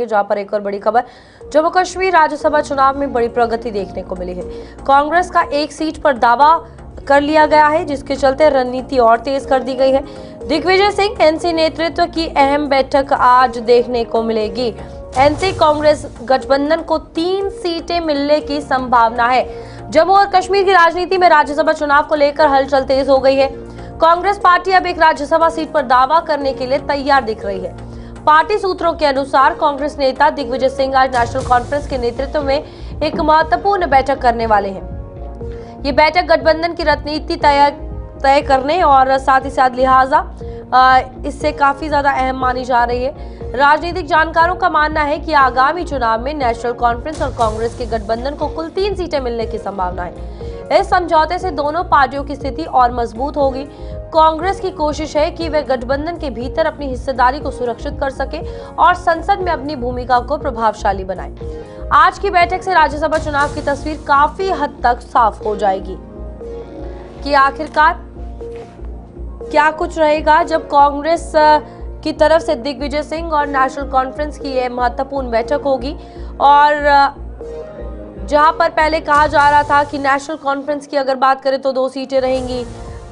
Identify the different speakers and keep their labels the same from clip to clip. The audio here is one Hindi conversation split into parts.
Speaker 1: जहां पर एक और बड़ी खबर, जम्मू कश्मीर राज्यसभा चुनाव में बड़ी प्रगति देखने को मिली है। कांग्रेस का एक सीट पर दावा कर लिया गया है, जिसके चलते रणनीति और तेज कर दी गई है। दिग्विजय सिंह एनसी नेतृत्व की अहम बैठक आज देखने को मिलेगी। एनसी कांग्रेस गठबंधन को 3 सीटें मिलने की संभावना है। जम्मू और कश्मीर की राजनीति में राज्यसभा चुनाव को लेकर हलचल तेज हो गई है। कांग्रेस पार्टी अब एक राज्यसभा सीट पर दावा करने के लिए तैयार दिख रही है। पार्टी सूत्रों के अनुसार कांग्रेस नेता दिग्विजय सिंह आज नेशनल कॉन्फ्रेंस के नेतृत्व में एक महत्वपूर्ण बैठक करने वाले हैं। ये बैठक गठबंधन की रणनीति तय करने और साथ ही साथ लिहाजा इससे काफी ज्यादा अहम मानी जा रही है। राजनीतिक जानकारों का मानना है कि आगामी चुनाव में नेशनल कॉन्फ्रेंस और कांग्रेस के गठबंधन को कुल 3 सीटें मिलने की संभावना है। इस समझौते से दोनों पार्टियों की स्थिति और मजबूत होगी। कांग्रेस की कोशिश है कि वे गठबंधन के भीतर अपनी हिस्सेदारी को सुरक्षित कर सके और संसद में अपनी भूमिका को प्रभावशाली बनाए। आज की बैठक से राज्यसभा चुनाव की तस्वीर काफी हद तक साफ हो जाएगी कि आखिरकार क्या कुछ रहेगा जब कांग्रेस की तरफ से दिग्विजय सिंह और नेशनल कॉन्फ्रेंस की यह महत्वपूर्ण बैठक होगी। और जहां पर पहले कहा जा रहा था कि नेशनल कॉन्फ्रेंस की अगर बात करें तो 2 सीटें रहेंगी,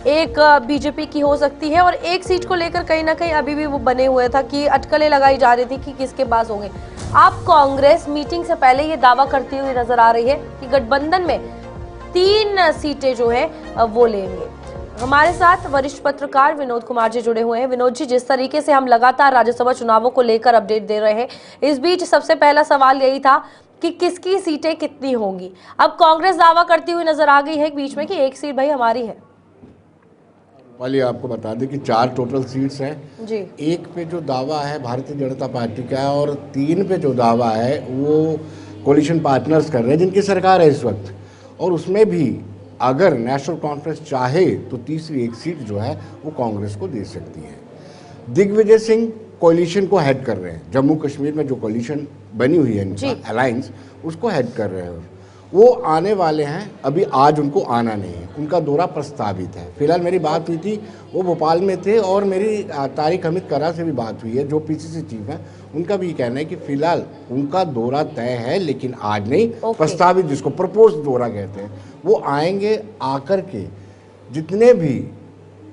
Speaker 1: एक बीजेपी की हो सकती है और एक सीट को लेकर कहीं ना कहीं अभी भी वो बने हुए था कि अटकलें लगाई जा रही थी कि किसके पास होंगे। अब कांग्रेस मीटिंग से पहले ये दावा करती हुई नजर आ रही है कि गठबंधन में 3 सीटें जो है वो लेंगे। हमारे साथ वरिष्ठ पत्रकार विनोद कुमार जी जुड़े हुए हैं। विनोद जी, जिस तरीके से हम लगातार राज्यसभा चुनावों को लेकर अपडेट दे रहे हैं, इस बीच सबसे पहला सवाल यही था कि किसकी सीटें कितनी होंगी। अब कांग्रेस दावा करती हुई नजर आ गई है बीच में कि एक सीट भाई हमारी है।
Speaker 2: वाली आपको बता दें कि 4 टोटल सीट्स हैं
Speaker 1: जी।
Speaker 2: एक पे जो दावा है भारतीय जनता पार्टी का है और 3 पे जो दावा है वो कोलिशन पार्टनर्स कर रहे हैं जिनकी सरकार है इस वक्त। और उसमें भी अगर नेशनल कॉन्फ्रेंस चाहे तो तीसरी एक सीट जो है वो कांग्रेस को दे सकती है। दिग्विजय सिंह कोलिशन को हेड कर रहे हैं। जम्मू कश्मीर में जो कोलिशन बनी हुई है अलायंस, उसको हेड कर रहे हैं। वो आने वाले हैं, अभी आज उनको आना नहीं है, उनका दौरा प्रस्तावित है। फिलहाल मेरी बात हुई थी, वो भोपाल में थे और मेरी तारिक हमीद करा से भी बात हुई है जो पीसीसी चीफ हैं। उनका भी कहना है कि फिलहाल उनका दौरा तय है लेकिन आज नहीं, प्रस्तावित जिसको प्रपोज दौरा कहते हैं, वो आएंगे। आकर के जितने भी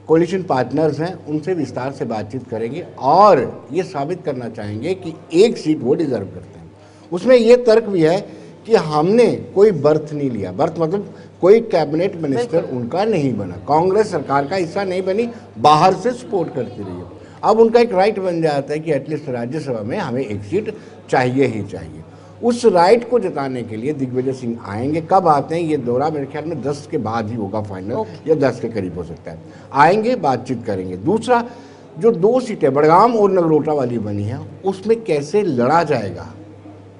Speaker 2: कोलिशन पार्टनर्स हैं उनसे विस्तार से बातचीत करेंगे और ये साबित करना चाहेंगे कि एक सीट वो डिजर्व करते हैं। उसमें ये तर्क भी है कि हमने कोई बर्थ नहीं लिया। बर्थ मतलब कोई कैबिनेट मिनिस्टर उनका नहीं बना, कांग्रेस सरकार का हिस्सा नहीं बनी, बाहर से सपोर्ट करती रही है। अब उनका एक राइट बन जाता है कि एटलीस्ट राज्यसभा में हमें एक सीट चाहिए ही चाहिए। उस राइट को जताने के लिए दिग्विजय सिंह आएंगे। कब आते हैं ये दौरा मेरे ख्याल में 10 के बाद ही होगा फाइनल, या 10 के करीब हो सकता है। आएंगे, बातचीत करेंगे। दूसरा, जो 2 सीटें बड़गाम और नगरोटा वाली बनी है उसमें कैसे लड़ा जाएगा।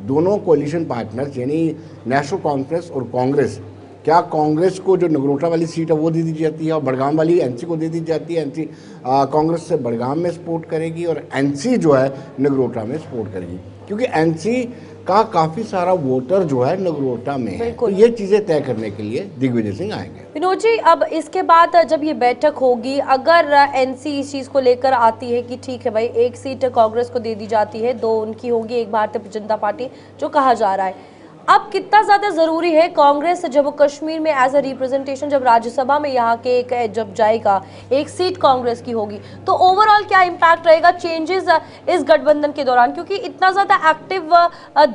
Speaker 2: दोनों कोलिशन पार्टनर्स यानी नेशनल कॉन्फ्रेंस और कांग्रेस, क्या कांग्रेस को जो नगरोटा वाली सीट है वो दे दी जाती है और बड़गाम वाली एनसी को दे दी जाती है। एनसी कांग्रेस से बड़गाम में सपोर्ट करेगी और एनसी जो है नगरोटा में सपोर्ट करेगी, क्योंकि एनसी का काफी सारा वोटर जो है नगरोटा में है। तो ये चीजें तय करने के लिए दिग्विजय सिंह आएंगे।
Speaker 1: विनोद जी, अब इसके बाद जब ये बैठक होगी, अगर एनसी इस चीज को लेकर आती है कि ठीक है भाई एक सीट कांग्रेस को दे दी जाती है, 2 उनकी होंगी, एक भारतीय जनता पार्टी जो कहा जा रहा है, अब कितना ज्यादा जरूरी है कांग्रेस जम्मू कश्मीर में एज अ रिप्रेजेंटेशन जब राज्यसभा में यहाँ के एक जब जाएगा, एक सीट कांग्रेस की होगी, तो ओवरऑल क्या इम्पैक्ट रहेगा, चेंजेस इस गठबंधन के दौरान, क्योंकि इतना ज्यादा एक्टिव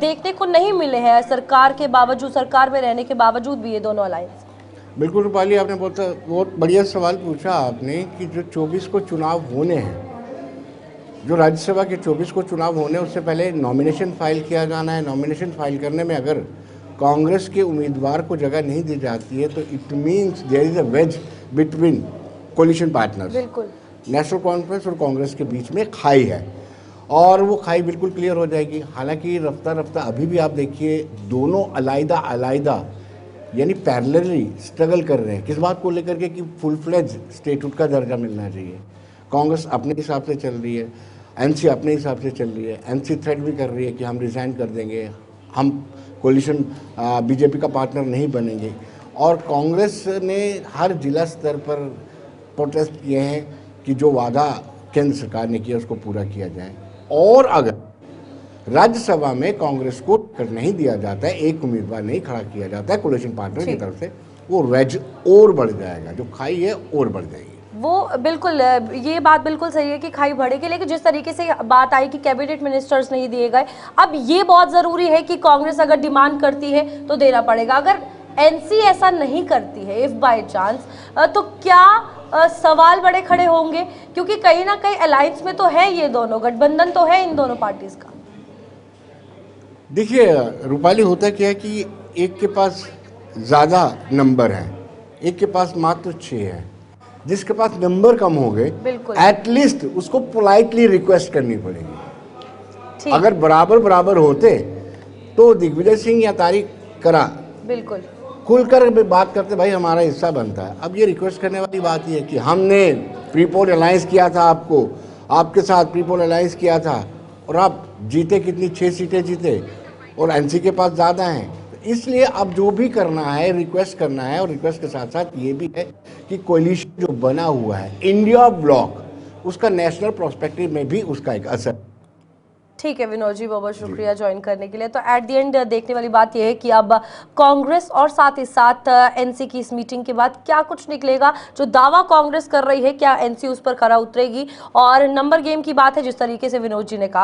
Speaker 1: देखने को नहीं मिले हैं सरकार के बावजूद, सरकार में रहने के बावजूद भी ये दोनों अलायंस।
Speaker 2: बिल्कुल रूपाली, आपने बहुत बढ़िया सवाल पूछा आपने कि जो 24 को चुनाव होने हैं, जो राज्यसभा के 24 को चुनाव होने उससे पहले नॉमिनेशन फाइल किया जाना है। नॉमिनेशन फाइल करने में अगर कांग्रेस के उम्मीदवार को जगह नहीं दी जाती है तो it means there is a wedge between coalition partners.
Speaker 1: बिल्कुल,
Speaker 2: नेशनल कॉन्फ्रेंस और कांग्रेस के बीच में खाई है और वो खाई बिल्कुल क्लियर हो जाएगी। हालांकि रफ्ता रफ्ता अभी भी आप देखिए दोनों अलग यानी पैरेलली स्ट्रगल कर रहे हैं। किस बात को लेकर के कि फुल फ्लेज स्टेटहुड का दर्जा मिलना चाहिए। कांग्रेस अपने हिसाब से चल रही है, एनसी अपने हिसाब से चल रही है। एनसी थ्रेट भी कर रही है कि हम रिज़ाइन कर देंगे, हम कोलिशन बीजेपी का पार्टनर नहीं बनेंगे। और कांग्रेस ने हर जिला स्तर पर प्रोटेस्ट किए हैं कि जो वादा केंद्र सरकार ने किया उसको पूरा किया जाए। और अगर राज्यसभा में कांग्रेस को टिकट नहीं दिया जाता है, एक उम्मीदवार नहीं खड़ा किया जाता है कोलिशन पार्टनर की तरफ से, वो वेज और बढ़ जाएगा, जो खाई है और बढ़ जाएगी।
Speaker 1: वो बिल्कुल, ये बात बिल्कुल सही है कि खाई बढ़ेगी, लेकिन जिस तरीके से बात आई कि कैबिनेट मिनिस्टर्स नहीं दिए गए, अब ये बहुत ज़रूरी है कि कांग्रेस अगर डिमांड करती है तो देना पड़ेगा। अगर एनसी ऐसा नहीं करती है, इफ बाय चांस, तो क्या सवाल बड़े खड़े होंगे? क्योंकि कहीं ना कहीं अलायंस में तो है, ये दोनों गठबंधन तो है इन दोनों पार्टीज का।
Speaker 2: देखिए रूपाली, होता क्या है कि एक के पास ज़्यादा नंबर है, एक के पास मात्र 6 है। जिसके पास नंबर कम हो गए, एटलीस्ट उसको पोलाइटली रिक्वेस्ट करनी पड़ेगी। अगर बराबर बराबर होते तो दिग्विजय सिंह या तारिक करा
Speaker 1: बिल्कुल
Speaker 2: खुलकर बात करते, भाई हमारा हिस्सा बनता है। अब ये रिक्वेस्ट करने वाली बात ही है कि हमने प्रीपोल अलायंस किया था, आपके साथ प्रीपोल अलायंस किया था, और आप जीते कितनी, 6 सीटें जीते, और एनसी के पास ज़्यादा हैं। इसलिए अब जो भी करना है, रिक्वेस्ट करना है, और रिक्वेस्ट के साथ साथ ये भी है कि कोलिशन जो बना हुआ है इंडिया ब्लॉक, उसका नेशनल प्रोस्पेक्टिव में भी उसका एक असर।
Speaker 1: ठीक है विनोद जी, बहुत बहुत शुक्रिया ज्वाइन करने के लिए। तो एट द एंड देखने वाली बात यह है कि अब कांग्रेस और साथ ही साथ एनसी की इस मीटिंग के बाद क्या कुछ निकलेगा। जो दावा कांग्रेस कर रही है, क्या एनसी उस पर खरा उतरेगी? और नंबर गेम की बात है, जिस तरीके से विनोद जी ने कहा।